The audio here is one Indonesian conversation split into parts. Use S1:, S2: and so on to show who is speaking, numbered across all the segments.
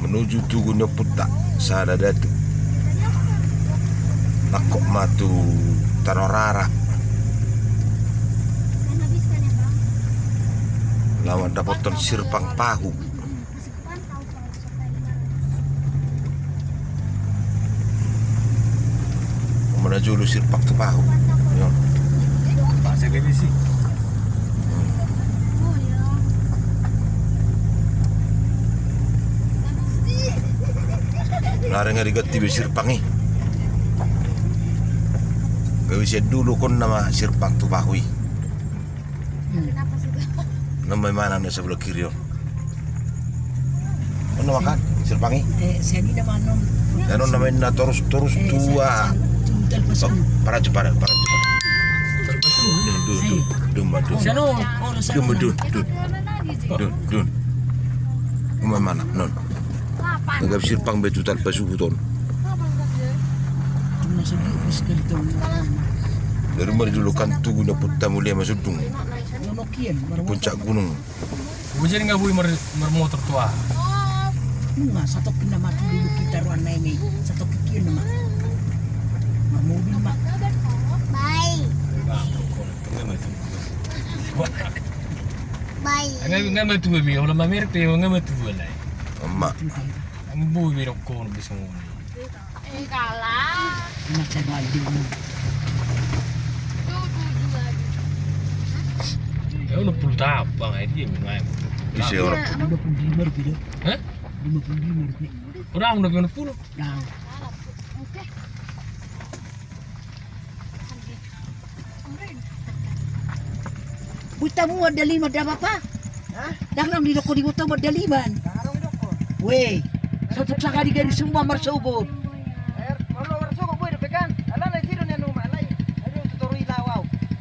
S1: menuju Tugu Neputta sada datu nakok matu tarorara lawan dapoton sirpang pahu menuju lu sirpak tu pahu yo
S2: Bahasa BBC.
S1: lari nga digati be sirpang gawin siya dulu kon nama sirpak tu pahu nama mana na sebelah kiri yo ano makan sirpangi
S3: Saya ni naman nung
S1: ano naman na terus tua para cepat dun mana non nagab sirpang betu tanpa subuton dari rumah dulu kan Tugu Neputta mulia masudung puncak gunung
S2: Bukan nggak boleh mermotor tua.
S3: Nga, satu kinama dulu kita ruan na ini, satu kikin nama. Mobil mak.
S4: Bye. Bye.
S2: Nggak betu babi, kalau mamer pe nggak betu balai.
S1: emak
S2: Ang buwi ro ko no bisong.
S4: Kalah.
S3: Macam balik.
S2: Ya udah puluh tahun bang, dia main.
S1: isi orang
S3: 55 rupiah.
S2: Hah?
S3: 55 rupiah.
S2: Orang udah 50.
S3: Nah, buta mo ada 5 ada apa? Dah lang di ko di buta mo ada 5. Weh, satu saka di gari semua marsugod.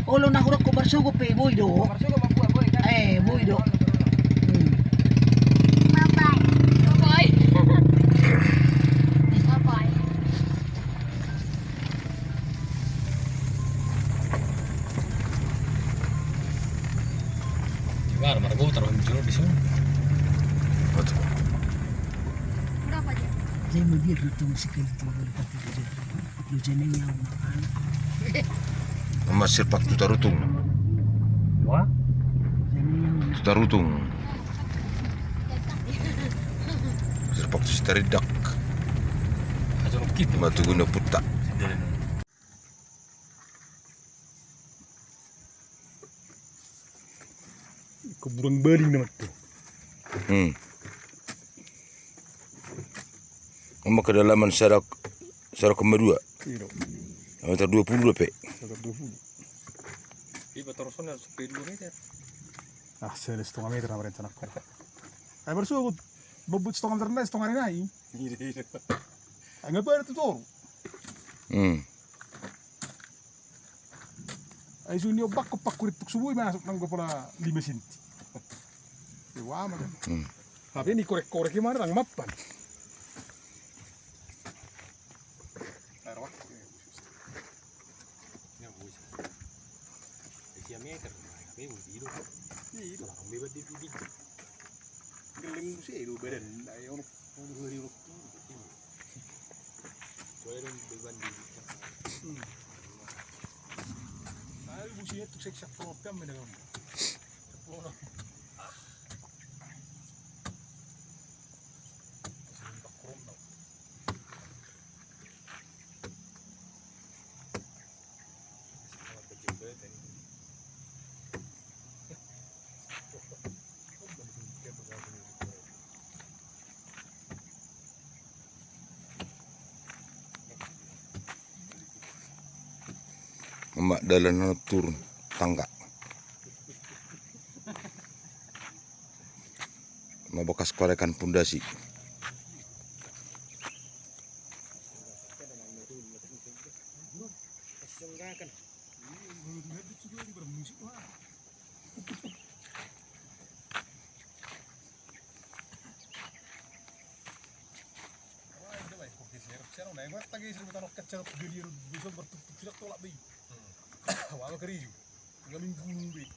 S3: Olo na hurok ko marsugod pe boy do. Boy do.
S4: Bye. Bye.
S2: Gimana margo taruh jero di sini.
S1: betul
S4: Berapa aja?
S3: Saya mau biar itu musikal itu berpati dia. Lu jangan yang makan.
S1: emak sirpak tu tarutung
S2: Wah,
S1: sirpak tu staridak
S2: aja kita.
S1: emak Tugu Neputta
S2: Keburang baling nama tu.
S1: emak kedalaman sarak kedua
S2: Iya.
S1: meter 20 pe
S2: Sekitar 20. Iba terusnya 10 meter.
S5: Ah, saya setengah meter na rencana ko. Ay bersugod. Babut setengah meter na, setengah na eh. Ay nga pa ito toro. Ay sunyo bak ko pakurit tuk subuhi masuk nang ko pala 5 senti. Iwa man. Tapi ni korek-korek gimana nang mapan. Tarawak.
S2: Meter, tapi itu.
S5: Iya.
S2: Orang bebas di bibit.
S5: Geleng sih itu badan. Ay ono hari ono.
S2: Soalnya bebas di bibit.
S5: Ay businya tuk seksak program menang. Sepuluh.
S1: emak dalan turun tangga emak bekas korekan pundasi
S5: Sekarang naik buat tagi seribu tanah kecil beli bisa bertuktuk tidak tolak bi. Awal kerja, 3 minggu bi.